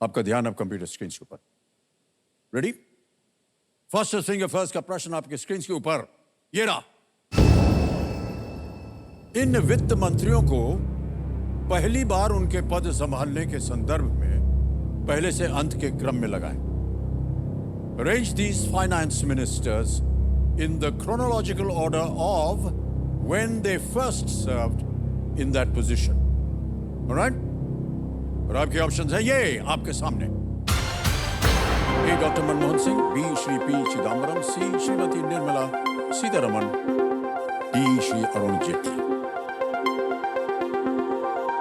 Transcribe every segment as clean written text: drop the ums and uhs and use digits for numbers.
आपका ध्यान अब कंप्यूटर स्क्रीन के ऊपर। रेडी? फर्स्ट फिंगर फर्स्ट का प्रश्न आपके स्क्रीन के ऊपर ये रहा। इन वित्त मंत्रियों को पहली बार उनके पद संभालने के संदर्भ में पहले से अंत के क्रम में लगाएं। Arrange these finance ministers in the chronological order of when they first served in that position. All right? और आपके ऑप्शंस हैं ये आपके सामने। A doctor Manmohan Singh, B Shri P Chidambaram, C Shrimati Nirmala Sitharaman, D Shri Arun Jaitley.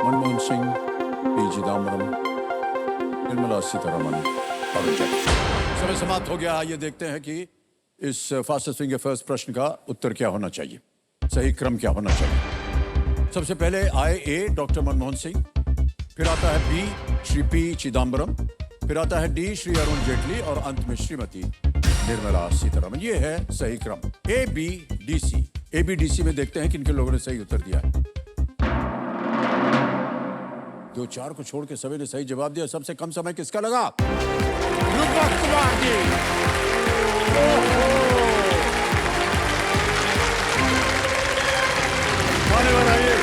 Manmohan Singh, P Chidambaram, Nirmala Sitharaman, Arun Jaitley. समय समाप्त हो गया। ये देखते हैं कि इस फास्टेस्ट फिंगर फर्स्ट प्रश्न का उत्तर क्या होना चाहिए, सही क्रम क्या होना चाहिए। सबसे पहले आए ए डॉक्टर मनमोहन सिंह, फिर आता है बी श्री पी चिदम्बरम, फिर आता है डी श्री अरुण जेटली और अंत में श्रीमती निर्मला सीतारमण। ये है सही क्रम। A B D C. A B D C में देखते हैं किन किन लोगों ने सही उत्तर दिया है। 2-4 को छोड़ के सभी ने सही जवाब दिया। सबसे कम समय किसका लगा? रूपक कुमार जी। मान्यवर आइए।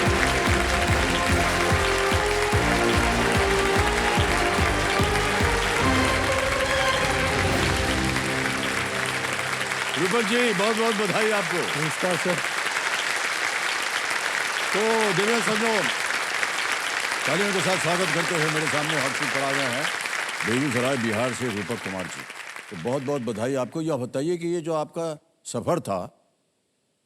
रूपक जी बहुत बहुत बधाई आपको। नमस्कार सर। तो दिव्य संजोग तालियों के साथ स्वागत करते हुए मेरे सामने हर्षित पड़ा गए हैं बेगूसराय बिहार से रूपक कुमार जी। तो बहुत बहुत बधाई आपको। यह बताइए कि ये जो आपका सफर था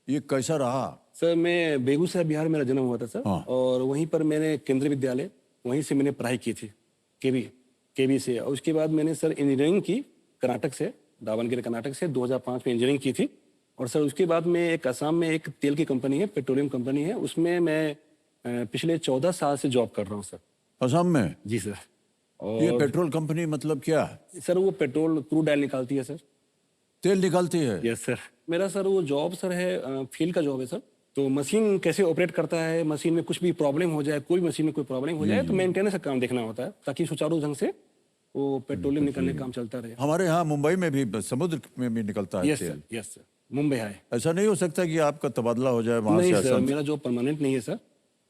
ये कैसा रहा? सर मैं बेगूसराय बिहार मेरा जन्म हुआ था सर। हाँ। और वहीं पर मैंने केंद्रीय विद्यालय वहीं से मैंने पढ़ाई की थी केवी से। और उसके बाद मैंने सर इंजीनियरिंग की कर्नाटक से, दावनगिरी कर्नाटक से 2005 में इंजीनियरिंग की थी। और सर उसके बाद मैं एक असम में एक तेल की कंपनी है, पेट्रोलियम कंपनी है, उसमें मैं पिछले 14 साल से जॉब कर रहा हूँ सर। असम में? जी सर। और ये पेट्रोल कंपनी मतलब क्या है? सर वो पेट्रोल क्रूड ऑयल निकालती है सर। तेल निकालती है? Yes sir. मेरा सर वो जॉब सर है फील्ड का जॉब है सर। तो मशीन कैसे ऑपरेट करता है, मशीन में कुछ भी प्रॉब्लम हो जाए, कोई मशीन में कोई प्रॉब्लम हो जाए तो मेंटेनेंस का काम देखना होता है ताकि सुचारू ढंग से वो पेट्रोलियम निकलने का काम चलता रहे। हमारे यहाँ मुंबई में भी समुद्र में भी निकलता है यस तेल। सर, यस सर, मुंबई है। ऐसा नहीं हो सकता कि आपका तबादला हो जाए वहां नहीं से? सर, मेरा जॉब परमानेंट नहीं है सर।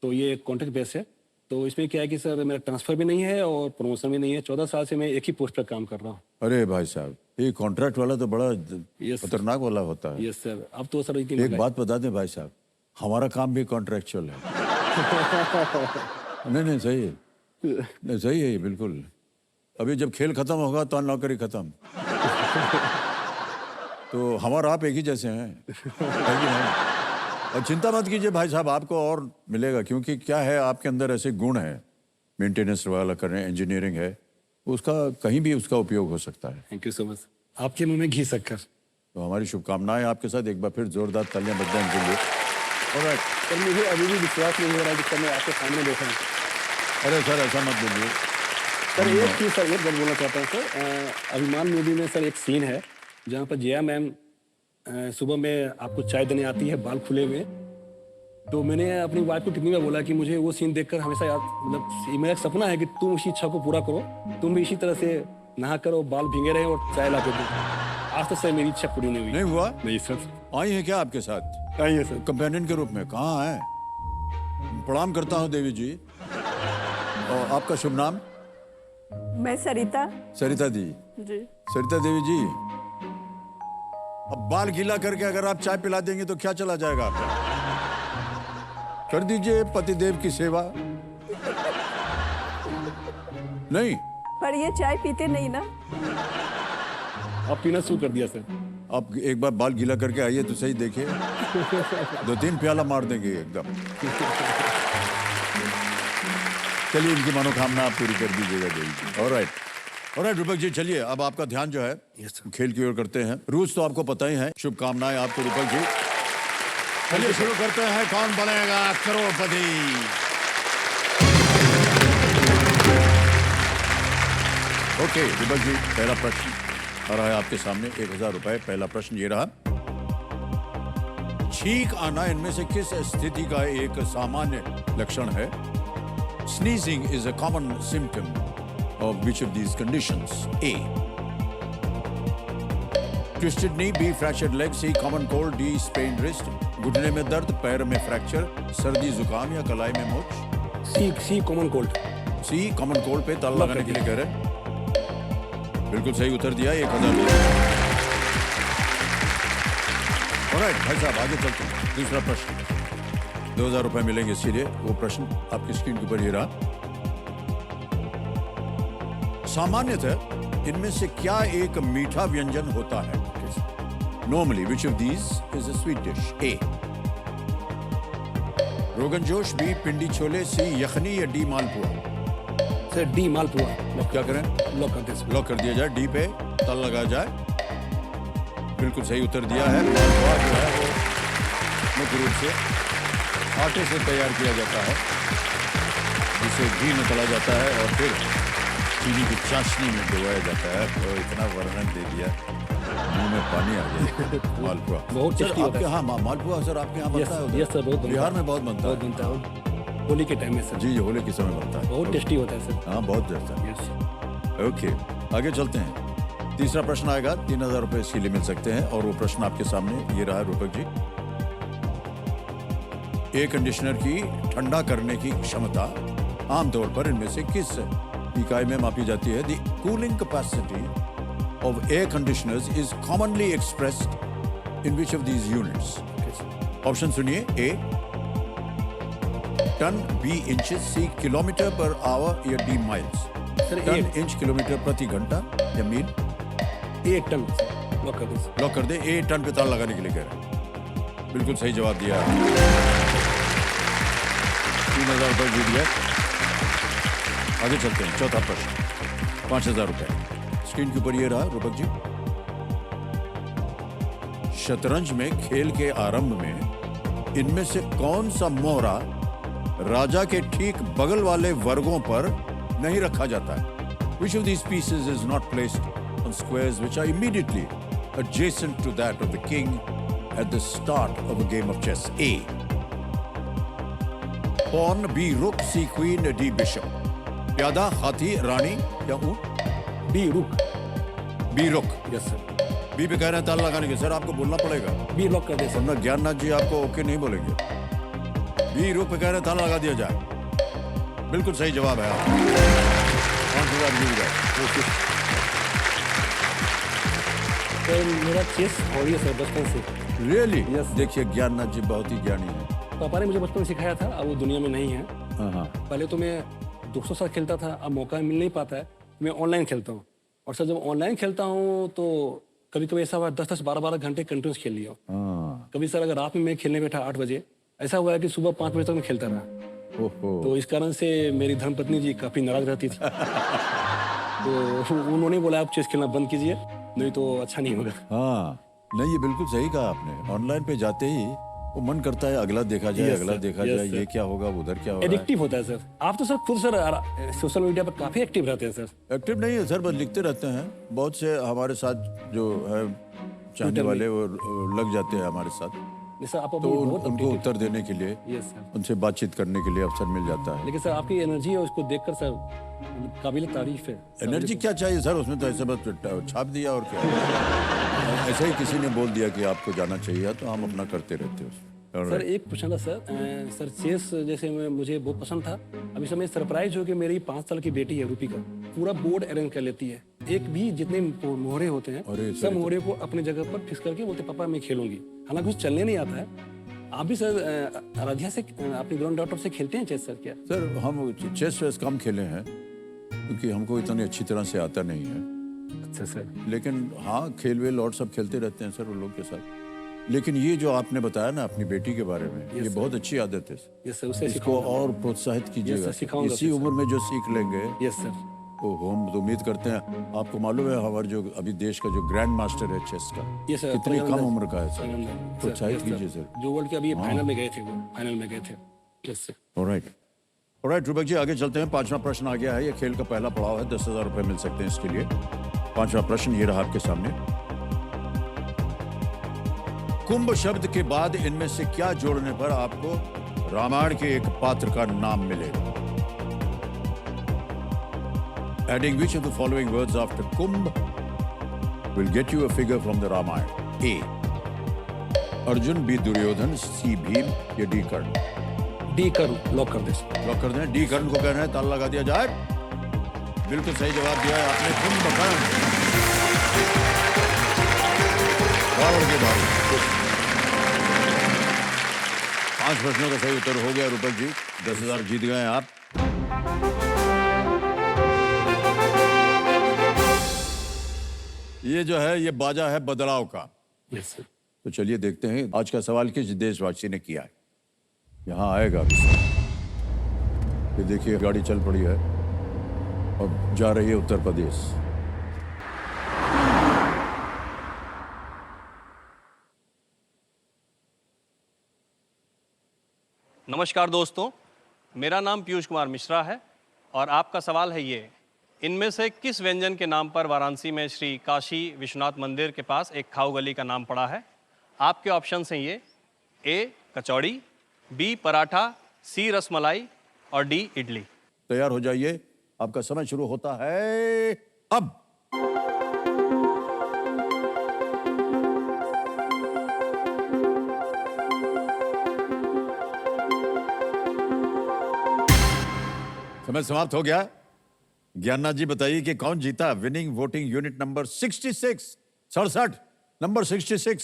तो ये कॉन्ट्रैक्ट बेस है। तो इसमें क्या है कि सर मेरा ट्रांसफर भी नहीं है और प्रमोशन भी नहीं है। 14 साल से मैं एक ही पोस्ट पर काम कर रहा हूँ। अरे भाई साहब, ये कॉन्ट्रैक्ट वाला तो बड़ा Yes, खतरनाक वाला होता है। Yes sir. अब तो सर एक बात बता दें भाई साहब, हमारा काम भी कॉन्ट्रैक्चुअल है। नहीं सही है, नहीं सही है ये बिल्कुल। अभी जब खेल खत्म होगा तो नौकरी खत्म। तो हमारा आप एक ही जैसे हैं, है कि नहीं? और चिंता मत कीजिए भाई साहब, आपको और मिलेगा, क्योंकि क्या है आपके अंदर ऐसे गुण हैं, मेंटेनेंस वाला करने, इंजीनियरिंग है, उसका कहीं भी उसका उपयोग हो सकता है। Thank you so much. आपके मुंह में घी शक्कर। तो हमारी शुभकामनाएं आपके साथ। एक बार फिर जोरदार तालियां बजाएं इनके लिए। ऑलराइट। सर मुझे अभी भी विश्वास नहीं हो रहा है कि मैं आपके सामने बैठा हूँ। अरे सर ऐसा मत बोलिए सर एक चीज़ सर, एक बात बोलना चाहता हूँ सर। अभिमान मूवी में सर एक सीन है जहाँ पर जया मैम सुबह में आपको चाय देने आती है बाल खुले हुए। तो मैंने अपनी वाइफ को कितनी बार बोला कि मुझे वो सीन देखकर हमेशा याद, मतलब मेरा एक सपना है कि तुम उसी इच्छा को पूरा करो, तुम भी इसी तरह से नहा करो, बाल भींगे रहे और चाय ला के दो। आज तक सर मेरी इच्छा पूरी नहीं हुई। नहीं हुआ? नहीं सर। आई है क्या आपके साथ? आई है सर। कंपेनियन के रूप में? कहाँ है? प्रणाम करता हूँ देवी जी। और आपका शुभ नाम? मैं सरिता। सरिता दी जी। सरिता देवी जी, अब बाल गीला करके अगर आप चाय पिला देंगे तो क्या चला जाएगा आपका? कर दीजिए पतिदेव की सेवा। नहीं, पर ये चाय पीते नहीं ना? आप पीना शुरू कर दिया सर। आप एक बार बाल गीला करके आइए तो सही, देखिए 2-3 प्याला मार देंगे एकदम। चलिए इनकी मनोकामना आप पूरी कर दीजिएगा देवी जी। ऑलराइट रूपक जी, चलिए अब आपका ध्यान जो है खेल की ओर करते हैं। रूल्स तो आपको पता ही है। शुभकामनाएं आपको रूपक जी। चलिए शुरू करते हैं। कौन बनेगा करोड़पति? ओके रूपक जी, पहला प्रश्न आ रहा है आपके सामने। 1000 रुपए। पहला प्रश्न ये रहा, छींक आना इनमें से किस स्थिति का एक सामान्य लक्षण है? Sneezing is a common symptom of which of these conditions? A. Twisted knee, B. Fractured leg, C. Common cold, D. Sprained wrist. घुटने में दर्द, पैर में फ्रैक्चर, सर्दी जुकाम या कलाई में मोच. सी कॉमन कोल्ड. सी कॉमन कोल्ड पे ताला लगाने के लिए कह रहे हैं. बिल्कुल सही उत्तर दिया. 1000. ऑलराइट भाई साहब, आगे चलते हैं. दूसरा प्रश्न, 2000 रुपए मिलेंगे इसके लिए. वो प्रश्न आपकी स्क्रीन के ऊपर ये रहा. सामान्यतः इनमें से क्या एक मीठा व्यंजन होता है? Normally, which of these is a sweet dish? A. Rogan josh, B. Pindi chole, C. यखनी या D. मालपुआ. सर डी मालपुआ. क्या करें? लॉक कर दे. लॉक कर दिया जाए. डी पे तल लगाया जाए. बिल्कुल सही उत्तर दिया है. मालपुआ जो है वो मुख्य रूप से आटे से तैयार किया जाता है, जिसे घी में तला जाता है और फिर चीनी की चाशनी में डुबाया जाता है. तो इतना वर्णन दे दिया, मुंह में पानी आ गया. मालपुआ बहुत सर टेस्टी होता आपके है. यहाँ मालपुआ सर आपके यहाँ बनता है? यस सर, बहुत बनता है. बिहार में बहुत बनता बहुत है. बनता है. होली के टाइम में सर. जी, होली के समय बनता है. बहुत टेस्टी होता है सर. हाँ, बहुत जैसा. यस. ओके, आगे चलते हैं. तीसरा प्रश्न आएगा. 3000 रुपए इसके लिए मिल सकते हैं और वो प्रश्न आपके सामने ये रहा रूपक जी. एयर कंडीशनर की ठंडा करने की क्षमता आमतौर पर इनमें से किस इकाई में मापी जाती है? The cooling capacity of air conditioners is commonly expressed in which of these units? Option सुनिए. A. Ton, B. Inches, C. Kilometre per hour या D. Miles. Sir ton, inch, kilometre प्रति घंटा या मील. 1 टन. लॉक कर दे. Lock कर दे. A. Ton पे ताला लगाने के लिए कह रहे हैं. बिल्कुल सही जवाब दिया. 3000 रुपये जीत गया. आगे चलते हैं. चौथा प्रश्न, 5000 रुपये. स्क्रीन के ऊपर ये रहा रूपक जी. शतरंज में खेल के आरंभ में इनमें से कौन सा मोहरा राजा के ठीक बगल वाले वर्गों पर नहीं रखा जाता है? Which of these pieces is not placed on squares which are immediately adjacent to that of the king at the start of a game of chess? A. Pawn, B. Rook, C. Queen, D. Bishop. प्यादा, हाथी, रानी या ऊंट. B रुक. B रुक. Yes sir. B पे कह रहे हैं ताला लगाने के. सर आपको बोलना पड़ेगा, बी लॉक कर दे सर. वरना ज्ञाननाथ जी आपको ओके नहीं बोलेंगे. बी रुक पे कह रहे हैं ताला लगा दिया जाए. बिल्कुल सही जवाब है. 5000 मिल गए. सर मेरा चेस हॉबी है सर बचपन से. रियली? Yes. देखिए ज्ञाननाथ जी बहुत ही ज्ञानी है. पापा ने मुझे बचपन में सिखाया था. अब वो दुनिया में नहीं है. हाँ. पहले तो मैं दोस्तों के साथ खेलता था. अब मौका मिल नहीं पाता है. मैं ऑनलाइन खेलता हूँ. और सर जब ऑनलाइन खेलता हूँ तो कभी कभी ऐसा हुआ 10-10, 12-12 घंटे कंटिन्यूस खेल लिया. कभी सर अगर रात में मैं खेलने बैठा 8 बजे, ऐसा हुआ है कि सुबह 5 बजे तक मैं खेलता रहा. ओहो. तो इस कारण से मेरी धर्मपत्नी जी काफी नाराज रहती थी. तो उन्होंने बोला आप चेस खेलना बंद कीजिए, नहीं तो अच्छा नहीं होगा. हाँ, नहीं ये बिल्कुल सही कहा आपने. ऑनलाइन पे जाते ही वो मन करता है अगला देखा जाए. Yes, अगला sir. देखा Yes, जाए. sir. ये क्या होगा, उधर क्या होगा. एडिक्टिव होता है सर. आप तो सर खुद सर सोशल मीडिया पर काफी एक्टिव रहते हैं सर. एक्टिव नहीं है सर, बस लिखते रहते हैं. बहुत से हमारे साथ जो है चाहने वाले वो लग जाते हैं हमारे साथ. नहीं सर, आप तो अभी बहुत उनको updated उत्तर देने के लिए, हैं. Yes, sir. उनसे बातचीत करने के लिए अवसर मिल जाता है. लेकिन सर आपकी एनर्जी है उसको देखकर सर काबिल तारीफ है. एनर्जी क्या चाहिए सर, उसमें तो ऐसे बस छाप दिया और क्या. ऐसा ही किसी ने बोल दिया कि आपको जाना चाहिए तो हम अपना करते रहते हैं. सर एक क्वेश्चन था सर. सर चेस जैसे मुझे बहुत पसंद था. अभी समय सरप्राइज हो कि मेरी 5 साल की बेटी है रूपी का पूरा बोर्ड अरेंज कर लेती है. एक भी जितने मोहरे होते हैं अरे सब मोहरे को अपने जगह पर फिक्स करके बोलते पापा मैं खेलूंगी. हालांकि कुछ चलने नहीं आता है. आप भी सर आराध्या से अपनी ग्रैंड डॉटर से खेलते हैं चेस सर? क्या सर हम चेस वेस कम खेले हैं क्योंकि हमको इतनी अच्छी तरह से आता नहीं है. अच्छा सर. लेकिन हाँ खेल वेल और सब खेलते रहते हैं सर उन लोग के साथ. लेकिन ये जो आपने बताया ना अपनी बेटी के बारे में, ये बहुत अच्छी आदत है. Yes sir. उसे इसको और प्रोत्साहित कीजिएगा. सिखाऊंगा इसी उम्र में जो सीख लेंगे. Yes sir. तो हम तो उम्मीद करते हैं. आपको मालूम है हमारे जो अभी देश का जो ग्रैंड मास्टर है चेस का, यस सर. कितनी कम उम्र का है सर. प्रोत्साहित Yes, sir. कीजिए सर. जो वर्ल्ड के अभी फाइनल में गए थे, वो फाइनल में गए थे. Yes sir. Alright Rupak ji आगे चलते हैं. 5वां प्रश्न आ गया है. ये खेल का पहला पड़ाव है. 10,000 रुपए मिल सकते हैं इसके लिए. 5वां प्रश्न ये रहा आपके सामने. कुंभ शब्द के बाद इनमें से क्या जोड़ने पर आपको रामायण के एक पात्र का नाम मिलेगा? Adding which of the following words after Kumbh will get you a figure from the Ramayana? A. Arjun, B. Duryodhan, C. Bhim या D. Kर्ण? डी कर लॉक कर दे लॉक कर दें। डी कर्ण को कहना है, ताला लगा दिया जाए। बिल्कुल सही जवाब दिया है आपने, कुंभकर्ण। रावण के बारे में 5 प्रश्नों का सही उत्तर हो गया रूपक जी, 10,000 जीत गए हैं आप। ये जो है ये बाजा है बदलाव का। Yes sir. तो चलिए देखते हैं आज का सवाल किस देशवासी ने किया है। यहाँ आएगा अभी। ये देखिए गाड़ी चल पड़ी है और जा रही है उत्तर प्रदेश। नमस्कार दोस्तों, मेरा नाम पीयूष कुमार मिश्रा है और आपका सवाल है ये, इनमें से किस व्यंजन के नाम पर वाराणसी में श्री काशी विश्वनाथ मंदिर के पास एक खाऊ गली का नाम पड़ा है? आपके ऑप्शंस हैं ये, ए कचौड़ी, बी पराठा, सी रसमलाई और डी इडली। तैयार हो जाइए, आपका समय शुरू होता है अब। समय समाप्त हो गया। ज्ञाननाथ जी बताइए कि कौन जीता winning voting unit number 66 67 number 66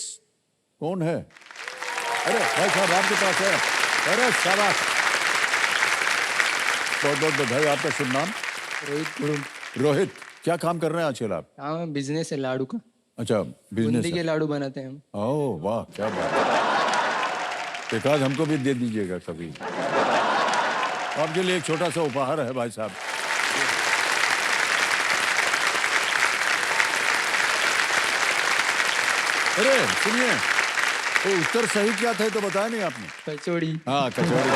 कौन है? अरे भाई साहब आपके पास है। अरे शाबाश, बहुत बहुत बधाई। आपका शुभ नाम? रोहित। रोहित, क्या काम कर रहे हैं आजकल आप? हाँ, बिजनेस है लाडू का। अच्छा, बिजनेस बूंदी के लाडू बनाते हैं हम। ओह वाह, क्या बात है। एक आध हमको भी दे दीजिएगा कभी। आपके लिए एक छोटा सा उपहार है भाई साहब। अरे सुनिए, तो उत्तर सही क्या थे तो बताया नहीं आपने? कचौड़ी। हाँ कचौड़ी।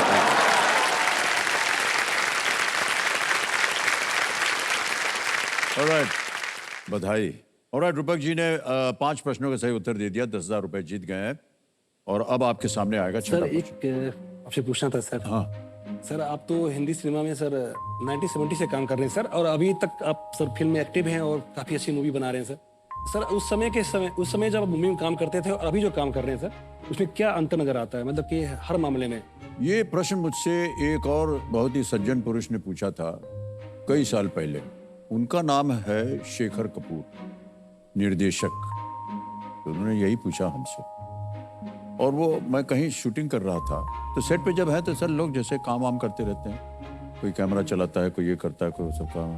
ऑलराइट, बधाई। ऑलराइट, रूपक जी ने 5 प्रश्नों का सही उत्तर दे दिया, 10,000 रुपए जीत गए हैं। और अब आपके सामने आएगा सर छठा एक आपसे पूछना था सर। हाँ सर आप तो हिंदी सिनेमा में सर 1970 से काम कर रहे हैं सर, और अभी तक आप सर फिल्म में एक्टिव हैं और काफी अच्छी मूवी बना रहे हैं सर। सर उस समय जब आप मूवी में काम करते थे और अभी जो काम कर रहे हैं सर, उसमें क्या अंतर नजर आता है, मतलब कि हर मामले में? ये प्रश्न मुझसे एक और बहुत ही सज्जन पुरुष ने पूछा था कई साल पहले। उनका नाम है शेखर कपूर, निर्देशक। तो उन्होंने यही पूछा हमसे, और वो मैं कहीं शूटिंग कर रहा था, तो सेट पे जब है तो सर लोग जैसे काम वाम करते रहते हैं, कोई कैमरा चलाता है, कोई ये करता है, कोई सब काम।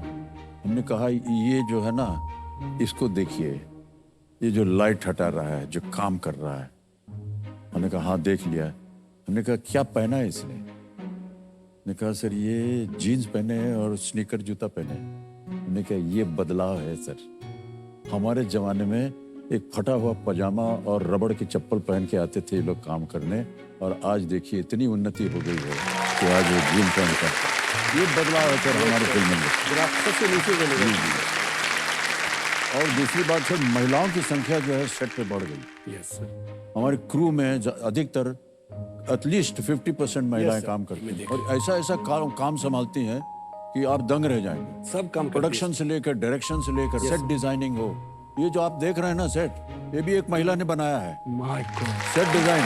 हमने कहा ये जो है ना, इसको देखिए, ये जो लाइट हटा रहा है, जो काम कर रहा है। हमने कहा हाँ देख लिया। हमने कहा क्या पहना है इसने? हमने कहा सर ये जीन्स पहने हैं और स्नीकर जूता पहने हैं। हमने कहा ये बदलाव है सर। हमारे जमाने में एक फटा हुआ पजामा और रबड़ की चप्पल पहन के आते थे लोग काम करने, और आज देखिए इतनी उन्नति हो गई है कि आज वो जीन पहनता है। ये बदलाव है सर हमारे फिल्म में। सबसे नीचे के लिए। और दूसरी बात सर, महिलाओं की संख्या जो है सेट पे बढ़ गई। Yes sir. हमारे क्रू में अधिकतर एटलीस्ट 50% महिलाएं काम करती हैं, और ऐसा काम संभालती हैं कि आप दंग रह जाएंगे। सब काम प्रोडक्शन से लेकर, डायरेक्शन से लेकर, सेट डिजाइनिंग हो। ये जो आप देख रहे हैं ना सेट, ये भी एक महिला ने बनाया है। My God. Set design.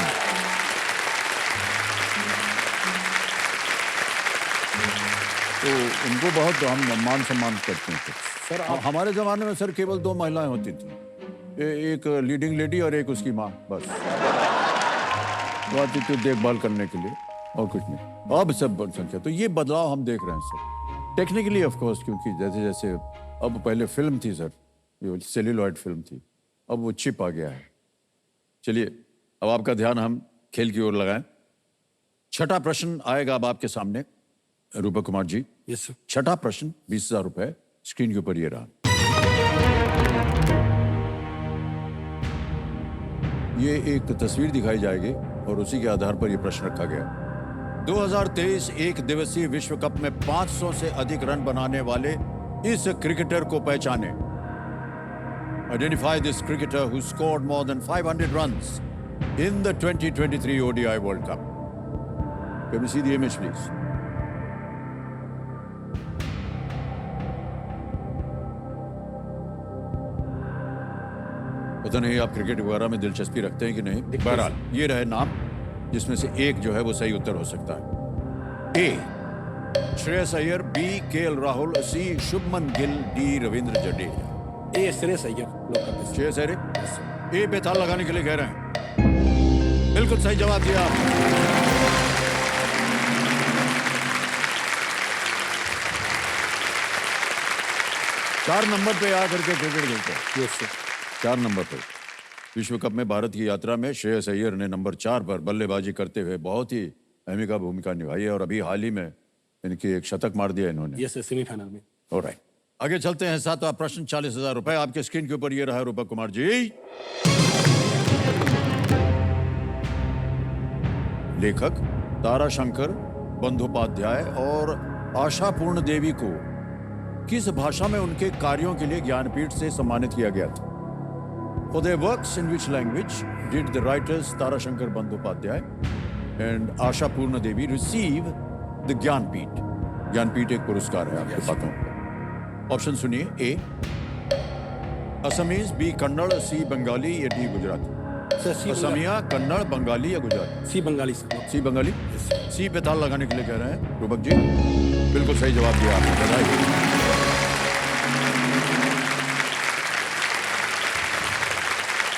तो उनको बहुत हम मान सम्मान करते हैं सर। हमारे जमाने में सर केवल 2 महिलाएं होती थी, एक लीडिंग लेडी और एक उसकी माँ, बस। वो आती थी देखभाल करने के लिए और कुछ नहीं। अब सब बड़ी संख्या। तो ये बदलाव हम देख रहे हैं सर, टेक्निकली ऑफ कोर्स, क्योंकि जैसे जैसे अब पहले फिल्म थी सर, ये सेल्यूलॉइड फिल्म थी, अब वो चिप आ गया है। चलिए अब आपका ध्यान हम खेल की ओर लगाएं। छठा प्रश्न आएगा अब आपके सामने रूपक कुमार जी। Yes sir. छठा प्रश्न 20,000 रुपए स्क्रीन के ऊपर ये रहा। ये एक तस्वीर दिखाई जाएगी और उसी के आधार पर यह प्रश्न रखा गया। 2023 एक दिवसीय विश्व कप में 500 से अधिक रन बनाने वाले इस क्रिकेटर को पहचाने। Identify this cricketer who scored more than 500 runs in the 2023 ODI world cup. Can we see the image, please? पता नहीं आप क्रिकेट वगैरह में दिलचस्पी रखते हैं कि नहीं। देखते बहरहाल ये रहे नाम, जिसमें से एक जो है वो सही उत्तर हो सकता है। ए श्रेयस अय्यर, बी केएल राहुल, सी शुभमन गिल, डी रविंद्र जडेजा। ए श्रेयस अय्यर लॉक कर दीजिए। श्रेयस अय्यर ए पे ताल लगाने के लिए कह रहे हैं। बिल्कुल सही जवाब दिया। चार नंबर पे आकर के क्रिकेट खेलते हैं। Yes sir. 4 नंबर पर विश्व कप में भारत की यात्रा में श्रेयस अय्यर ने नंबर 4 पर बल्लेबाजी करते हुए बहुत ही अहम भूमिका निभाई है और अभी हाल ही में इनकी एक शतक मार दिया इन्होंने। यस सर, सेमीफाइनल में। ऑलराइट, आगे चलते हैं। 7वां प्रश्न 40,000 रुपए आपके स्क्रीन के ऊपर ये रहा रूपक कुमार जी। लेखक ताराशंकर बंदोपाध्याय और आशापूर्ण देवी को किस भाषा में उनके कार्यों के लिए ज्ञानपीठ से सम्मानित किया गया था? For their works in which language did the writers Tarashankar Bandyopadhyay and Asha Purna Devi receive the Jnanpith? Jnanpith एक पुरस्कार है आपके पास। ऑप्शन सुनिए। ए असमीज, बी कन्नड़, सी बंगाली या डी गुजराती। सर सी असमिया, कन्नड़, बंगाली या गुजराती? सी बंगाली सर। सी बंगाली। सी पे ताल लगाने के लिए कह रहे हैं रूपक जी। बिल्कुल सही जवाब दिया आपने, बधाई।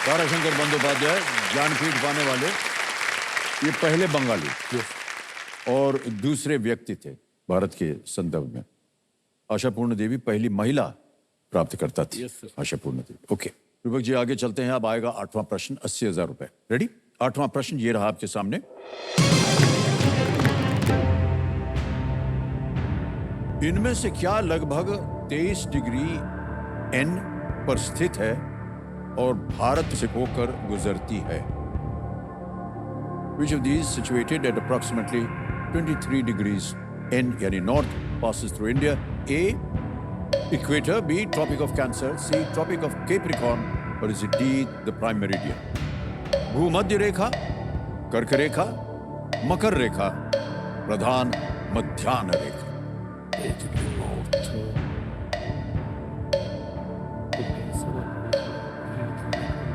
ताराशंकर बंदोपाध्याय ज्ञानपीठ पाने वाले ये पहले बंगाली और दूसरे व्यक्ति थे भारत के संदर्भ में। आशापूर्ण देवी पहली महिला प्राप्तकर्ता थी। Yes, sir. आशापूर्ण देवी। ओके रूपक जी, आगे चलते हैं। अब आएगा 8वां प्रश्न, 80,000 रुपए। रेडी? 8वां प्रश्न ये रहा आपके सामने। इनमें से क्या लगभग 23 डिग्री एन पर स्थित है और भारत से होकर गुजरती है? Which of these situated at approximately 23 degrees N यानी north passes through India? A. Equator, B. Tropic of Cancer, C. Tropic of Capricorn, or is it D. the prime meridian? भूमध्य रेखा, कर्क रेखा, मकर रेखा, प्रधान मध्याह्न रेखा।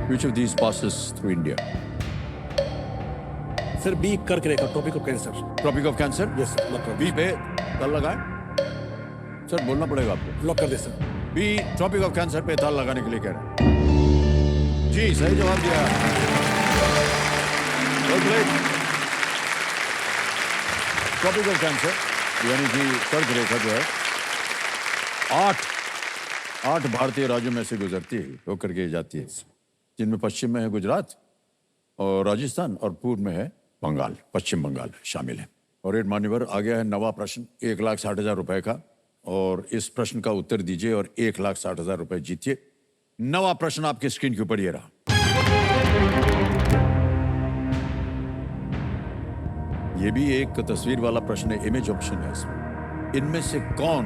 Which of these passes through India? Sir B कर्क रेखा, tropic of cancer. Tropic of Cancer? Yes sir, lock कर B पे ताल लगाएं। सर बोलना पड़ेगा आपको। लॉक कर दे sir. B tropic of cancer पे ताल लगाने के लिए कह रहे हैं। जी सही जवाब दिया। ट्रॉपिक ऑफ कैंसर यानी कि कर्क रेखा जो है 8 भारतीय राज्यों में से गुजरती है, होकर के जाती है, जिनमें पश्चिम में है गुजरात और राजस्थान और पूर्व में है बंगाल, पश्चिम बंगाल शामिल है। और रेड मान्यवर आ गया है 9वां प्रश्न 1,60,000 रुपए का, और इस प्रश्न का उत्तर दीजिए और 1,60,000 रुपए जीतिए। 9वां प्रश्न आपके स्क्रीन के ऊपर ये रहा। ये भी एक तस्वीर वाला प्रश्न है, इमेज ऑप्शन है इसमें। इनमें से कौन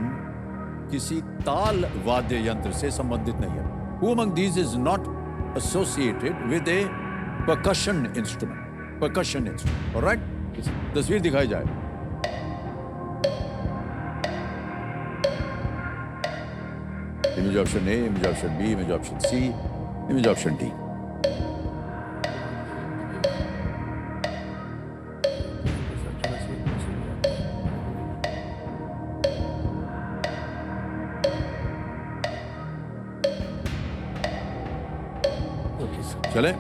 किसी ताल वाद्य यंत्र से संबंधित नहीं है? Who among these is not associated with a percussion instrument? Percussion instrument, all right? तस्वीर दिखाई जाए। Image option A, image option B, image option C, image option D. चले,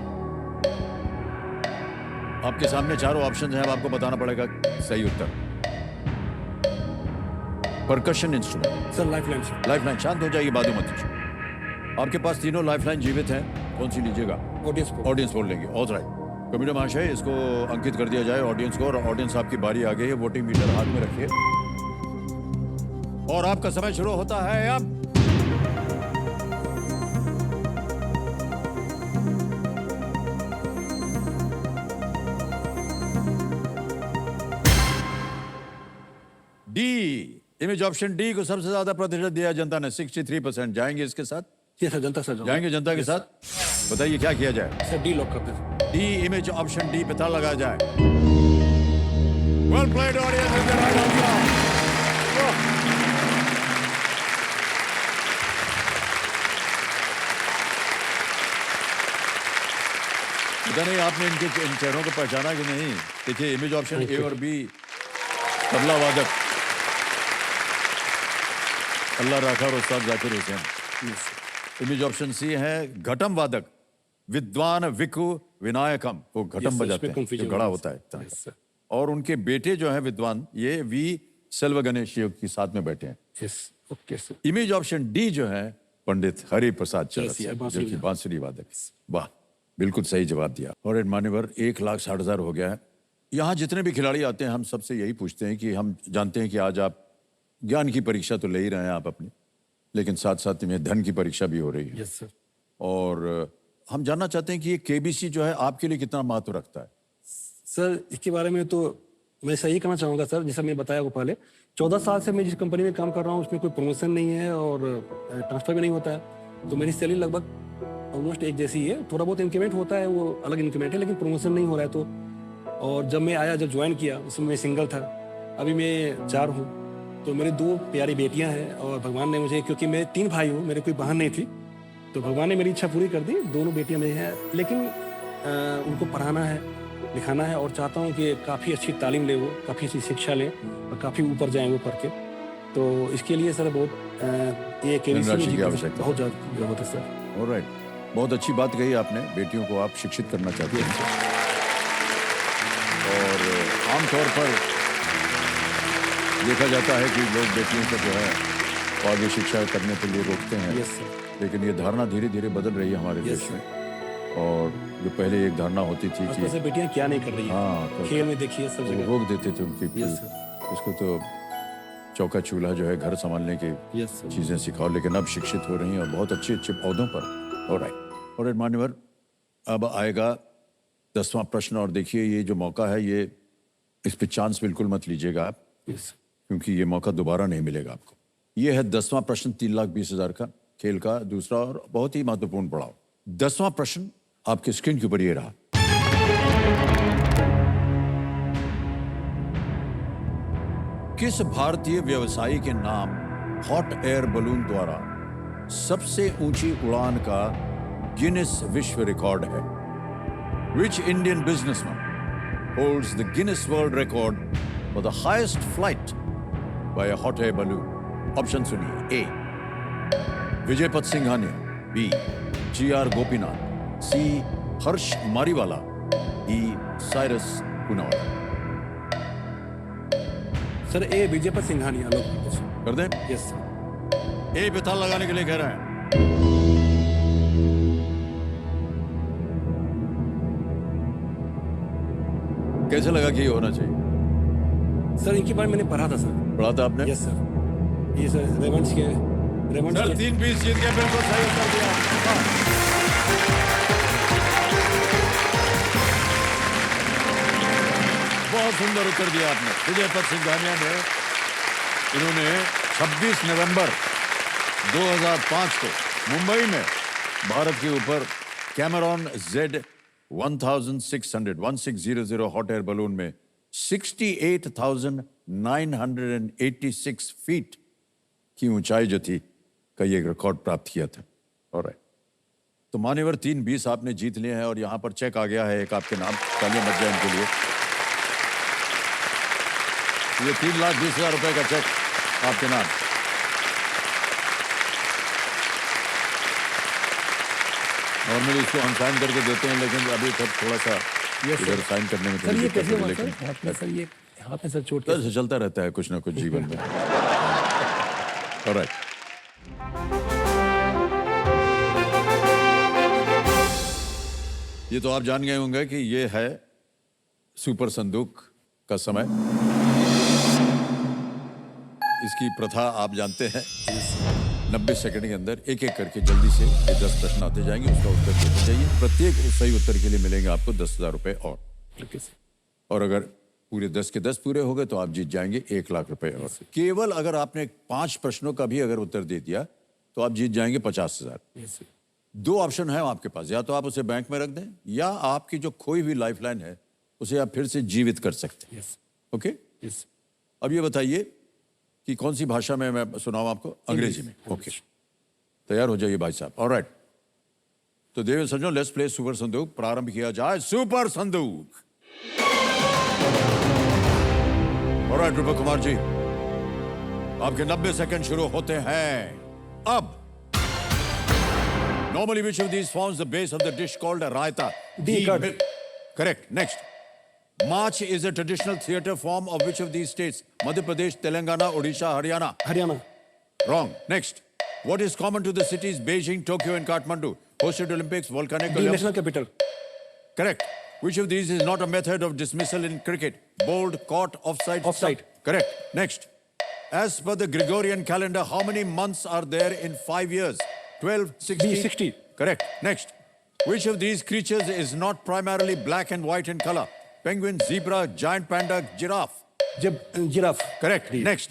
आपके सामने चारों ऑप्शन हैं, अब आपको बताना पड़ेगा सही उत्तर। Percussion instrument. Sir lifeline sir. Lifeline. शांत हो जाइए, बातों मत कीजिए। आपके पास तीनों लाइफलाइन जीवित हैं, कौन सी लीजिएगा? ऑडियंस को। ऑडियंस बोल लेंगे। ऑल राइट, कमेटी महाशय इसको अंकित कर दिया जाए ऑडियंस को, और ऑडियंस आपकी बारी आ गई है। वोटिंग मीटर हाथ में रखिए और आपका समय शुरू होता है अब। डी, इमेज ऑप्शन डी को सबसे ज्यादा प्रतिशत दिया जनता ने, 63%। जाएंगे इसके साथ? ये सर जनता सर जाएंगे जनता के साथ। बताइए क्या किया जाए? सर डी लॉक कर दे। डी, इमेज ऑप्शन डी पे ताला लगाया जाए। Well played audience. आपने इन चेहरों को पहचाना कि नहीं? देखिए इमेज ऑप्शन ए और बी, तबला वादक अल्लाह राखा और Ustad Zakir Hussain. Image option C है घटम वादक विद्वान विकु विनायकम, वो घटम बजाते हैं जो घड़ा होता है। और उनके बेटे जो हैं विद्वान, ये वी सेल्व गणेश योग के साथ में बैठे हैं। Okay sir. Image option D जो है पंडित हरि प्रसाद चरस, Yes, yeah, जो कि बांसुरी वादक। वाह, बिल्कुल सही जवाब दिया। और मान्यवर 1,60,000 हो गया है। यहाँ जितने भी खिलाड़ी आते हैं हम सबसे यही पूछते हैं कि हम जानते हैं कि आज आप ज्ञान की परीक्षा तो ले ही रहे हैं आप अपनी, लेकिन साथ साथ में धन की परीक्षा भी हो रही है। Yes sir. और हम जानना चाहते हैं कि ये केबीसी जो है आपके लिए कितना महत्व रखता है। सर इसके बारे में तो मैं सही कहना चाहूँगा सर, जैसा मैं बताया वो पहले 14 साल से मैं जिस कंपनी में काम कर रहा हूँ उसमें कोई प्रमोशन नहीं है और ट्रांसफर भी नहीं होता है, तो मेरी सैलरी लगभग ऑलमोस्ट एक जैसी ही है। थोड़ा बहुत इंक्रीमेंट होता है, वो अलग इंक्रीमेंट है, लेकिन प्रमोशन नहीं हो रहा है। तो और जब मैं आया, जब ज्वाइन किया उसमें मैं सिंगल था, अभी मैं 4 हूँ। तो मेरी 2 प्यारी बेटियाँ हैं और भगवान ने मुझे, क्योंकि मैं 3 भाई हूँ, मेरे कोई बहन नहीं थी, तो भगवान ने मेरी इच्छा पूरी कर दी। दोनों बेटियाँ मेरी हैं, लेकिन उनको पढ़ाना है, लिखाना है और चाहता हूँ कि काफ़ी अच्छी तालीम ले, वो काफ़ी अच्छी शिक्षा ले और काफ़ी ऊपर जाएँ वो पढ़ के। तो इसके लिए सर बहुत ये धनराशि की आवश्यकता बहुत ज़्यादा जरूरत है सर। ऑलराइट, बहुत अच्छी बात कही आपने। बेटियों को आप शिक्षित करना चाहते हैं और आमतौर पर देखा जाता है कि लोग बेटियों को जो है आगे शिक्षा करने के लिए रोकते हैं। Yes sir. लेकिन ये धारणा धीरे धीरे बदल रही है हमारे देश में। और जो पहले एक धारणा होती थी कि वैसे बेटियां क्या नहीं कर रही हैं। हाँ, तो खेल में देखिए सब वो जगह। रोक देते थे उनकी। Yes sir. उसको तो चौका चूल्हा जो है घर संभालने की यस सर। चीजें सिखाओ, लेकिन अब शिक्षित हो रही हैं और बहुत अच्छे अच्छे पौधों पर। और मान्यवर, अब आएगा 10वां प्रश्न। और देखिए ये जो मौका है, ये इस पे चांस बिल्कुल मत लीजिएगा आप, यस क्योंकि ये मौका दोबारा नहीं मिलेगा आपको। ये है 10वां प्रश्न 3,20,000 का, खेल का दूसरा और बहुत ही महत्वपूर्ण पड़ाव। 10वां प्रश्न आपके स्क्रीन के ऊपर ये रहा। किस भारतीय व्यवसायी के नाम हॉट एयर बलून द्वारा सबसे ऊंची उड़ान का गिनेस विश्व रिकॉर्ड है? Which Indian businessman holds the Guinness World Record for the highest flight by a hot air balloon? Option सुनिए। A Vijaypat Singhania, B G R. Gopinath, C Harsh Mariwala, D Cyrus Poonawalla. Sir A Vijaypat Singhania lock कर दें? Yes sir. ए पे ताला लगाने के लिए कह रहे हैं। कैसे लगा कि ये होना चाहिए? सर इनके बारे में मैंने पढ़ा था सर। पढ़ा था आपने? Yes sir. ये सर रेवंस के सर 3-20 जीत गया, बिल्कुल सही उत्तर दिया। बहुत सुंदर उत्तर दिया आपने। विजयपत सिंघानिया ने, इन्होंने 26 नवंबर 2005 को मुंबई में भारत के ऊपर Cameron Z1600 hot air balloon में 68,986 फीट की ऊंचाई जो थी का ये रिकॉर्ड प्राप्त किया था। ऑलराइट, तो मान्यवर 3-20 आपने जीत लिए हैं और यहां पर चेक आ गया है एक आपके नाम। तालियां बज जाए इनके लिए। ये 3,20,000 रुपए का चेक आपके नाम। नॉर्मली इसको हम साइन करके देते हैं, लेकिन अभी तक थोड़ा सा इधर साइन करने में सर थोड़ी ये दिक्कत कैसे है, हुआ लेकिन सर? हाथ में सर ये हाथ में सर चोट ऐसे चलता रहता है कुछ ना कुछ जीवन में। ऑलराइट, ये तो आप जान गए होंगे कि ये है सुपर संदूक का समय। इसकी प्रथा आप जानते हैं। 90 सेकंड के अंदर एक एक करके जल्दी से ये 10 प्रश्न आते जाएंगे, उसका उत्तर देते जाइए। प्रत्येक सही उत्तर के लिए मिलेंगे आपको 10,000 रुपए और अगर पूरे 10 के 10 पूरे हो गए तो आप जीत जाएंगे 1,00,000 रुपए। और केवल अगर आपने 5 प्रश्नों का भी अगर उत्तर दे दिया तो आप जीत जाएंगे 50,000। 2 ऑप्शन है आपके पास, या तो आप उसे बैंक में रख दें या आपकी जो खोई हुई लाइफलाइन है उसे आप फिर से जीवित कर सकते हैं। ओके, अब ये बताइए कि कौन सी भाषा में मैं सुनाऊं आपको? अंग्रेजी में। ओके, तैयार हो जाइए भाई साहब। ऑलराइट, तो देव सज्जनों, लेट्स प्ले सुपर संदूक। प्रारंभ किया जाए सुपर संदूक। ऑलराइट रूपक कुमार जी, आपके 90 सेकंड शुरू होते हैं अब। Normally, which of these forms the base of the dish called a raita? D, curd. Correct. Next. March is a traditional theatre form of which of these states? Madhya Pradesh, Telangana, Odisha, Haryana. Haryana, Wrong. Next. What is common to the cities Beijing, Tokyo, and Kathmandu? Hosted Olympics, volcanic. D national capital, Correct. Which of these is not a method of dismissal in cricket? Bowled, caught, offside. Offside. Correct. Next. As per the Gregorian calendar, how many months are there in 5 years? 12, 60. D 60, Correct. Next. Which of these creatures is not primarily black and white in color? Penguin, zebra, giant panda, giraffe. Giraffe, Correct. Next.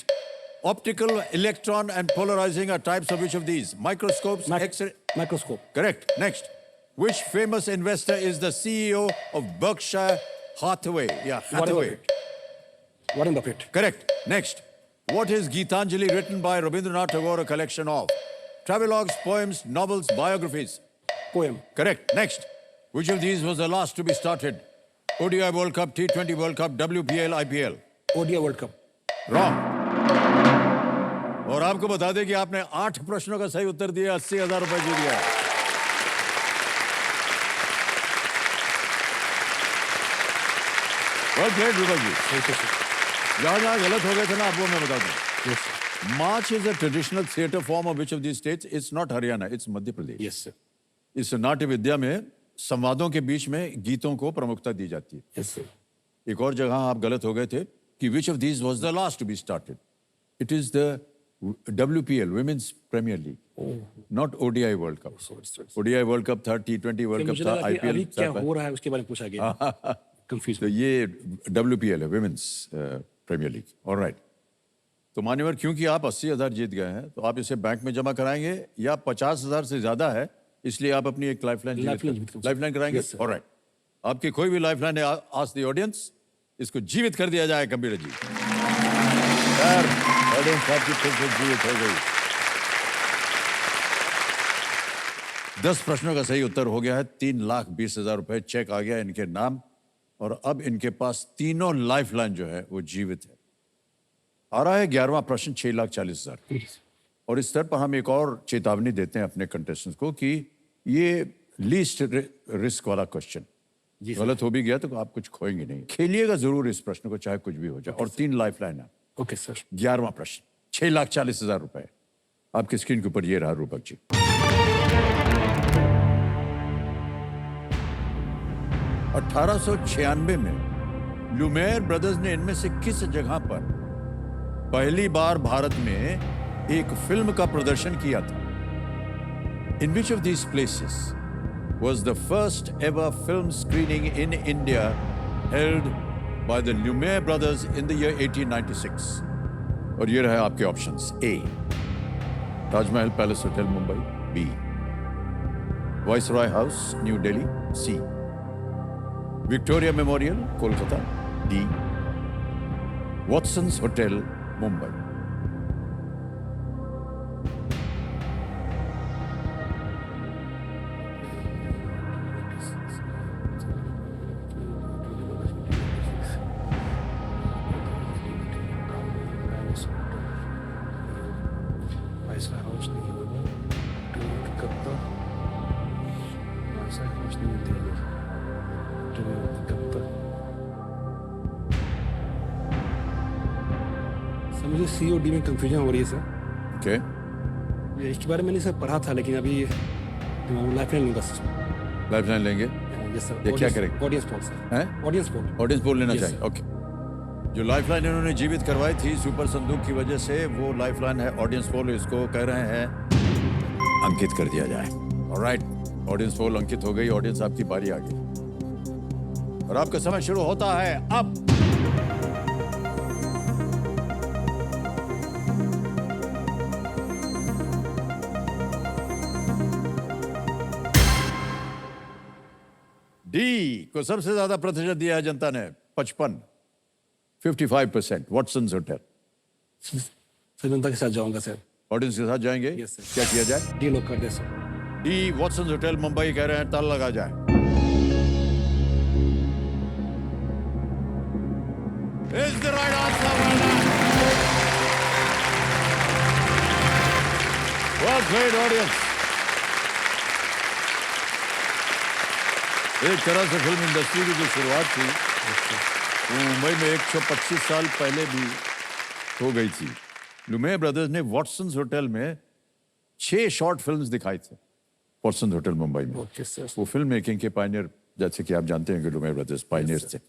Optical, electron, and polarizing are types of which of these? Microscopes, X-ray. Microscope, Correct. Next. Which famous investor is the CEO of Berkshire Hathaway? Yeah, Hathaway. Warren Buffett, Correct. Next. What is Gitanjali written by Rabindranath Tagore a collection of? Travelogues, poems, novels, biographies. Poem, Correct. Next. Which of these was the last to be started? ODI World Cup, T20 World Cup, WPL, IPL. ODI world cup, Wrong. और आपको बता दें कि आपने 8 प्रश्नों का सही उत्तर दिया, 80,000 रुपए जीत गया। Well played, Rupak ji. जहां गलत हो गए थे ना, आप वो मैं बता दूं। Yes sir, March is a traditional theatre form of which of these states? It's not Haryana, it's Madhya Pradesh. Yes sir, इस नाट्य विद्या में संवादों के बीच में गीतों को प्रमुखता दी जाती है। यस सर, एक और जगह आप गलत हो गए थे कि which of these was the last to be started? It is the WPL, Women's Premier League, not ODI World Cup. ODI World Cup था, T20 World Cup मुझे था, लगा कि अभी IPL क्या था। हो रहा है उसके बारे में पूछा गया, कंफ्यूज, तो ये WPL है, Women's Premier League. All right. तो मान्यवर, क्योंकि आप 80,000 जीत गए हैं, तो आप इसे बैंक में जमा कराएंगे या 50,000 से ज्यादा है, इसलिए आप अपनी एक लाइफलाइन लाइफलाइन कराएंगे। Yes, sir. ऑलराइट, आपकी कोई भी लाइफलाइन है, आस्क द ऑडियंस, इसको जीवित कर दिया जाए। कंप्यूटर जी, सर, ऑडियंस आपकी फिर से जीवित हो गई। 10 प्रश्नों का सही उत्तर हो गया है। 3,20,000 रुपए चेक आ गया इनके नाम, और अब इनके पास तीनों लाइफलाइन जो है वो जीवित है। आ रहा है 11वां प्रश्न, 6,40,000। और इस स्तर पर हम एक और चेतावनी देते हैं अपने कंटेस्टेंट्स को कि ये लीस्ट रिस्क वाला क्वेश्चन, गलत हो भी गया तो आप कुछ खोएंगे नहीं। खेलिएगा जरूर इस प्रश्न को, चाहे कुछ भी हो जाए। और 3 लाइफलाइन है। ओके सर, 11वां प्रश्न, 6,40,000 रुपए आपकी स्क्रीन के ऊपर ये रहा रूपक जी। (1896) में लुमेयर ब्रदर्स ने इनमें से किस जगह पर पहली बार भारत में एक फिल्म का प्रदर्शन किया था? In which of these places was the first ever film screening in India held by the Lumiere brothers in the year 1896? और ये रहे आपके options. A, Taj Mahal palace hotel Mumbai. B, viceroy house new Delhi. C, Victoria memorial Kolkata. D, Watson's hotel Mumbai. Sir मुझे सी और D में confusion हो रही है सर। ओके, इसके बारे में मैंने सर पढ़ा था, लेकिन अभी लाइफलाइन लूंगा सर। लाइफलाइन लेंगे? Yes sir. ये क्या करेंगे? Audience poll sir. हैं? Audience poll. ऑडियंस पोल लेना Yes, चाहिए। ओके, जो लाइफलाइन इन्होंने जीवित करवाई थी सुपर संदूक की वजह से, वो लाइफलाइन है ऑडियंस पोल। इसको कह रहे हैं अंकित कर दिया जाए। ऑलराइट, ऑडियंस पोल अंकित हो गई। ऑडियंस, आपकी बारी आ गई और आपका समय शुरू होता है अब। डी को सबसे ज्यादा प्रतिशत दिया है जनता ने, 55% वॉटसन्स होटल। सर जनता के साथ जाऊंगा सर। ऑडियंस के साथ जाएंगे? Yes, sir. क्या किया जाए? डी लोग कर दे sir. D Watson Hotel Mumbai कह रहे हैं ताला लगा जाए। Is the right answer, well played audience। एक तरह से फिल्म इंडस्ट्री की जो शुरुआत थी वो मुंबई में 125 साल पहले भी हो गई थी। लुमियर ब्रदर्स ने वॉटसन होटल में 6 शॉर्ट फिल्म्स दिखाई थे वॉटसन होटल मुंबई में। वो फिल्म मेकिंग के पायनियर, जैसे कि आप जानते हैं कि लुमियर ब्रदर्स पायनियर्स थे।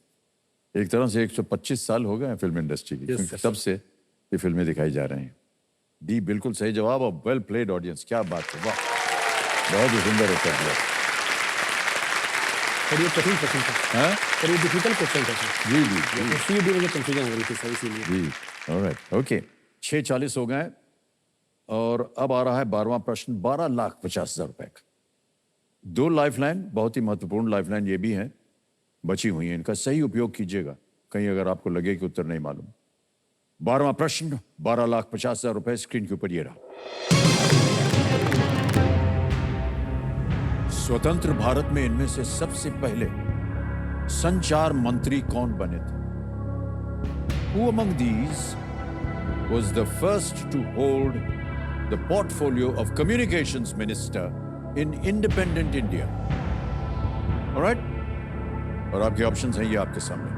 एक तरह से 125 साल हो गए हैं फिल्म इंडस्ट्री की, क्योंकि तब से ये फिल्में दिखाई जा रही हैं। डी बिल्कुल सही जवाब और वेल प्लेड ऑडियंस, क्या बात है, वाह, बहुत ही सुंदर उत्तर दिया। सर ये कठिन प्रश्न था। हाँ सर ये डिफिकल्ट क्वेश्चन था सर। जी जी जी इसलिए भी मुझे कंफ्यूजन हो रही थी सर, इसीलिए। जी ऑलराइट ओके। 6:40 हो गए और अब आ रहा है 12वां प्रश्न, 12,50,000 रुपए का। 2 लाइफलाइन, बहुत ही महत्वपूर्ण लाइफलाइन ये भी हैं, बची हुई हैं, इनका सही उपयोग कीजिएगा कहीं अगर आपको लगे कि उत्तर नहीं मालूम। 12वां प्रश्न, 12,50,000 रुपए, स्क्रीन के ऊपर ये रहा। स्वतंत्र भारत में इनमें से सबसे पहले संचार मंत्री कौन बने थे? Who among these was the first to hold the portfolio of communications minister in independent India? All right? और आपके ऑप्शंस हैं ये आपके सामने।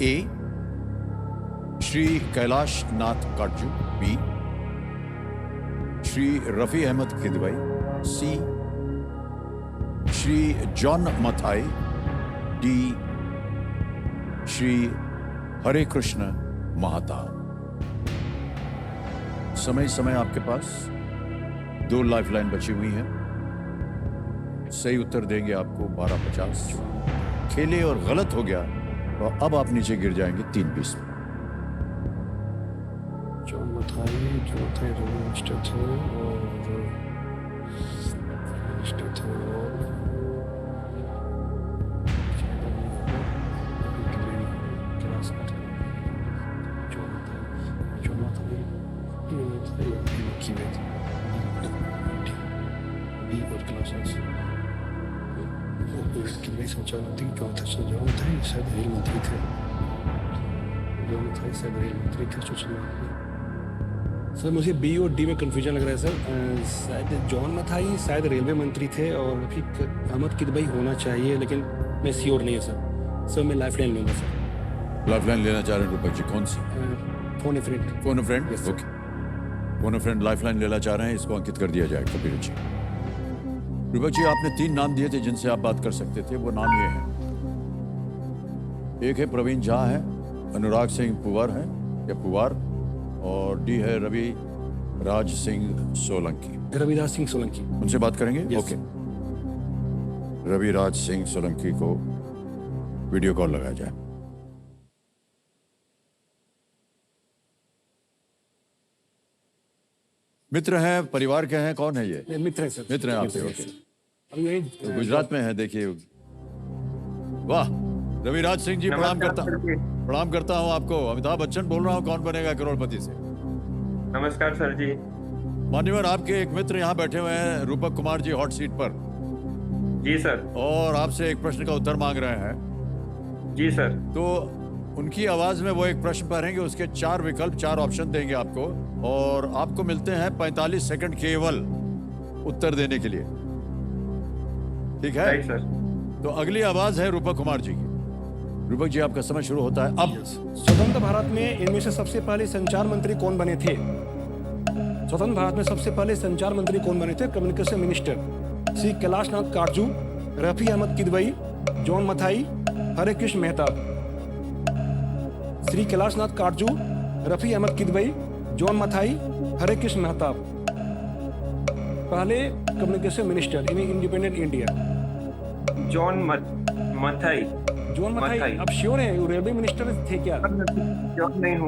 ए श्री कैलाश नाथ काटजू, बी श्री रफी अहमद किदवई, सी श्री जॉन मथाई, डी श्री हरे कृष्ण महाताब। समय आपके पास 2 लाइफलाइन बची हुई हैं। सही उत्तर देंगे आपको 12,50। खेले और गलत हो गया तो अब आप नीचे गिर जाएंगे 3 में। जो थे मिनिस्टर थे और शायद रेल मंत्री थे, सर मुझे बी और डी में कंफ्यूजन लग रहा है सर। शायद जॉन मथाई शायद रेलवे मंत्री थे और फिर अहमद किदवई होना चाहिए, लेकिन मैं श्योर नहीं हूँ सर। सर मैं लाइफलाइन लूँगा सर। लाइफलाइन लेना चाह रहे हैं रूपक जी, कौन सी? Phone a friend. Phone a friend, Yes, sir. Okay. Phone a friend lifeline लेना चाह रहे हैं, इसको अंकित कर दिया जाए कबीर जी। रूपक जी आपने 3 नाम दिए थे जिनसे आप बात कर सकते थे, वो नाम ये हैं। एक है प्रवीण झा है, अनुराग सिंह पुवर है या पुवार, और डी है रवि राज सिंह सोलंकी। रविराज सिंह सोलंकी। उनसे बात करेंगे? Yes. ओके। रवि राज सिंह सोलंकी को वीडियो कॉल लगाया जाए। मित्र हैं, परिवार के हैं, कौन है ये? मित्र हैं सर। मित्र हैं आपके, ओके। अब यही तो गुजरात में है, देखिए। वाह, रविराज सिंह जी प्रणाम करता हूँ आपको। अमिताभ बच्चन बोल रहा हूँ, कौन बनेगा करोड़पति से। नमस्कार सर जी। मान्यवर, आपके एक मित्र यहाँ बैठे हुए हैं, रूपक कुमार जी, हॉट सीट पर। जी सर। और आपसे एक प्रश्न का उत्तर मांग रहे हैं। जी सर। तो उनकी आवाज में वो एक प्रश्न पढ़ेंगे, उसके 4 विकल्प, 4 ऑप्शन देंगे आपको, और आपको मिलते हैं 45 सेकंड केवल उत्तर देने के लिए। ठीक है? Right sir. तो अगली आवाज है रूपक कुमार जी की। रूपक जी आपका समय शुरू होता है अब। स्वतंत्र भारत में इनमें से सबसे पहले संचार मंत्री कौन बने थे? स्वतंत्र भारत में सबसे पहले संचार मंत्री कौन बने थे? Communication minister Shri Kailash Nath Katju, Rafi Ahmad Kidwai, John Mathai, हरे कृष्ण मेहताब। श्री कैलाश नाथ काटजू, रफी अहमद किदवई, जॉन मथाई, हरे कृष्ण मेहताब। पहले communication minister in independent India. John Mathai. John Mathai, अब श्योर है? रेलवे मिनिस्टर थे क्या? श्योर नहीं हूँ।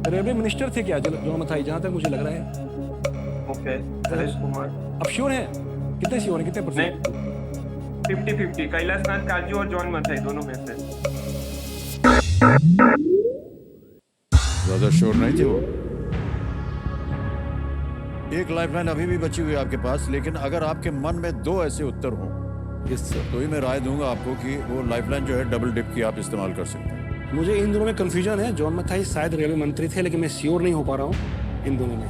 रेलवे मिनिस्टर थे क्या जॉन मथाई, जहाँ तक मुझे लग रहा है। ओके, हरीश कुमार। अब श्योर है? कितने श्योर है, कितने परसेंट? 50-50, कैलाश नाथ काटजू और जॉन मथाई दोनों में से। ज्यादा श्योर नहीं थे वो। एक लाइफलाइन अभी भी बची हुई है आपके पास, लेकिन अगर आपके मन में 2 ऐसे उत्तर हों यस सर। तो ही मैं राय दूंगा आपको कि वो लाइफलाइन जो है डबल डिप की आप इस्तेमाल कर सकते हैं। मुझे इन दोनों में कंफ्यूजन है। जॉन मथाई शायद रेलवे मंत्री थे, लेकिन मैं श्योर नहीं हो पा रहा हूँ इन दोनों में।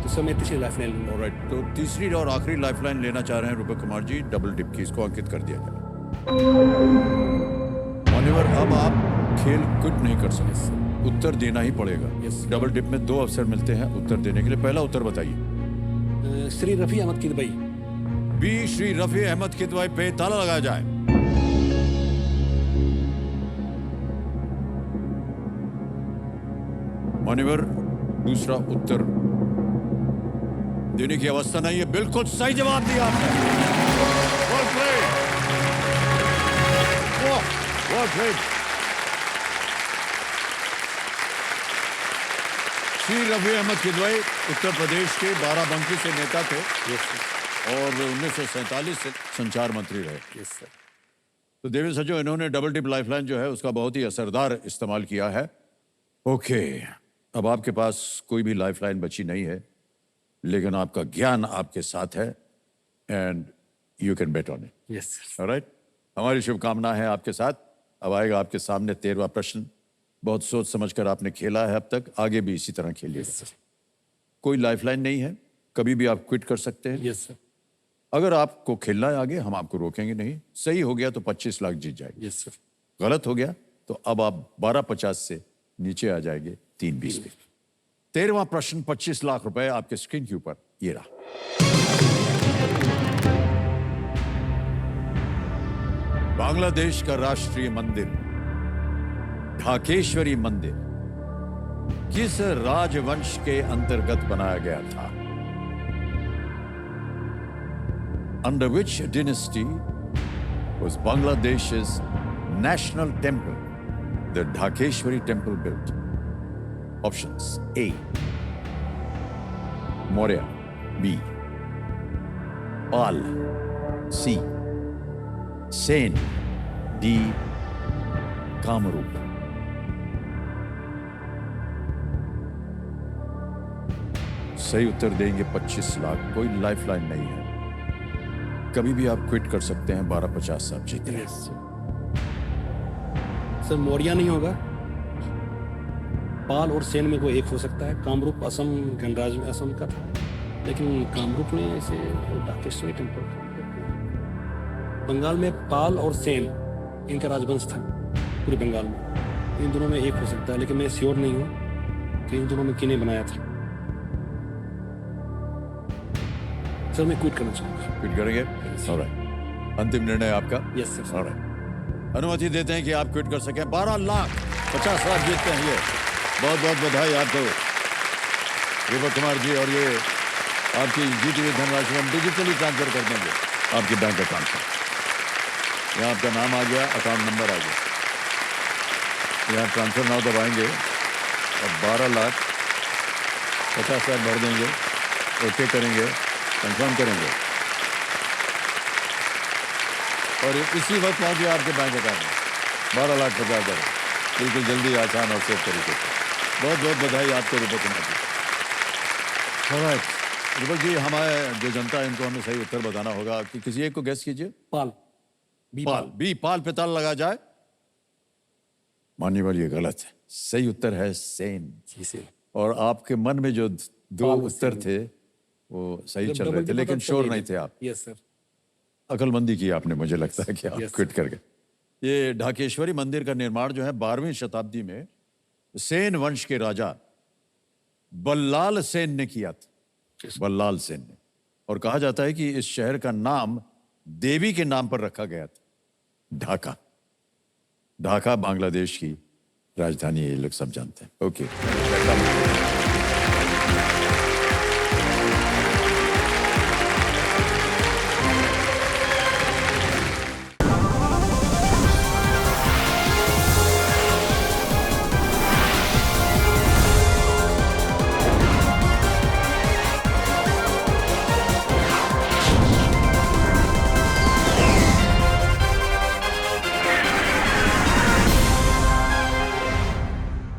तो सर मैं तीसरी लाइफलाइन लूंगा। ऑलराइट, तो तीसरी और आखिरी लाइफलाइन लेना चाह रहे हैं रूपक कुमार जी, डबल डिप की। इसको अंकित कर दिया जाए। मान्यवर, अब आप खेल क्विट नहीं कर सकते, उत्तर देना ही पड़ेगा। Yes. डबल डिप में 2 अवसर मिलते हैं उत्तर देने के लिए। पहला उत्तर बताइए। श्री रफ़ी अहमद किदवई। बी, श्री रफी अहमद किदवई पे ताला लगाया जाए। मान्यवर, दूसरा उत्तर देने की अवस्था नहीं है। बिल्कुल सही जवाब दिया आपने। Well played. Well played. Shri Rafi Ahmad Kidwai Uttar Pradesh के बाराबंकी से नेता थे और 1947 से संचार मंत्री रहे। Yes sir. तो देवेंद्र सज्जो, इन्होंने डबल डिप लाइफलाइन जो है उसका बहुत ही असरदार इस्तेमाल किया है। ओके, अब आपके पास कोई भी लाइफलाइन बची नहीं है, लेकिन आपका ज्ञान आपके साथ है and you can bet on it. Yes sir. Alright, हमारी शुभकामना है आपके साथ। अब आएगा आपके सामने 13वां प्रश्न। बहुत सोच समझकर आपने खेला है अब तक, आगे भी इसी तरह खेलिए। Yes sir. कोई लाइफलाइन नहीं है, कभी भी आप क्विट कर सकते हैं। Yes sir. अगर आपको खेलना है आगे, हम आपको रोकेंगे नहीं। सही हो गया तो 25 लाख जीत जाएंगे, यस सर। गलत हो गया तो अब आप 1250 से नीचे आ जाएंगे 320 पे। 13वां प्रश्न, 25 लाख रुपए आपके स्क्रीन के ऊपर ये रहा। बांग्लादेश का राष्ट्रीय मंदिर ढाकेश्वरी मंदिर किस राजवंश के अंतर्गत बनाया गया था? Under which dynasty was Bangladesh's national temple, the Dhakeshwari temple, built? Options: A, Maurya; B, Pal; C, Sen; D, Kamrup. सही उत्तर देंगे 25 लाख। कोई लाइफलाइन नहीं है, कभी भी आप क्विट कर सकते हैं। 1250 से आप जीते हैं। Yes sir. मौर्या नहीं होगा। पाल और सेन में कोई एक हो सकता है। कामरूप असम गणराज्य में असम का था, लेकिन कामरूप में ऐसे ढाकेश्वरी टेम्पल। बंगाल में पाल और सेन इनका राजवंश था पूरे बंगाल में। इन दोनों में एक हो सकता है, लेकिन मैं श्योर नहीं हूँ कि इन दोनों में किन्हें बनाया था। सर मैं क्विट करना चाहूँगा। क्विट करेंगे? ऑलराइट, अंतिम निर्णय आपका? Yes sir. ऑलराइट, अनुमति देते हैं कि आप क्विट कर सकें। 12,50,000 जीतते हैं ये। बहुत बहुत बधाई आपको रूपक कुमार जी। और ये आपकी जीती हुई धनराशि हम डिजिटली ट्रांसफर कर देंगे आपके बैंक अकाउंट में। यहाँ आपका नाम आ गया, अकाउंट नंबर आ गया। यहाँ ट्रांसफर नाउ दबाएंगे और 12,50,000 भर देंगे। ओके करेंगे, कंफर्म करेंगे और इसी वक्त पहुंच गया आपके बैंक अकाउंट में 12,50,000। बिल्कुल जल्दी, आसान और सेफ तरीके से। बहुत बहुत बधाई आपको रूपक कुमार जी। ऑलराइट रूपक जी, हमारे जो जनता है इनको हमें सही उत्तर बताना होगा कि किसी एक को गेस कीजिए। पाल। पाल। बी, पाल पे ताला लगा जाए। मान्यवर, ये गलत है। सही उत्तर है सेन। जी सर। और आपके मन में जो 2 उत्तर थे वो सही चल रहे थे, लेकिन श्योर नहीं थे आप। Yes sir. अकलमंदी की आपने, मुझे लगता है कि आप Yes, क्विट कर गए। ये ढाकेश्वरी मंदिर का निर्माण जो है 12वीं शताब्दी में सेन वंश के राजा बल्लाल सेन ने किया था। बल्लाल सेन ने। और कहा जाता है कि इस शहर का नाम देवी के नाम पर रखा गया था, ढाका। ढाका बांग्लादेश की राजधानी है, ये लोग सब जानते हैं। ओके,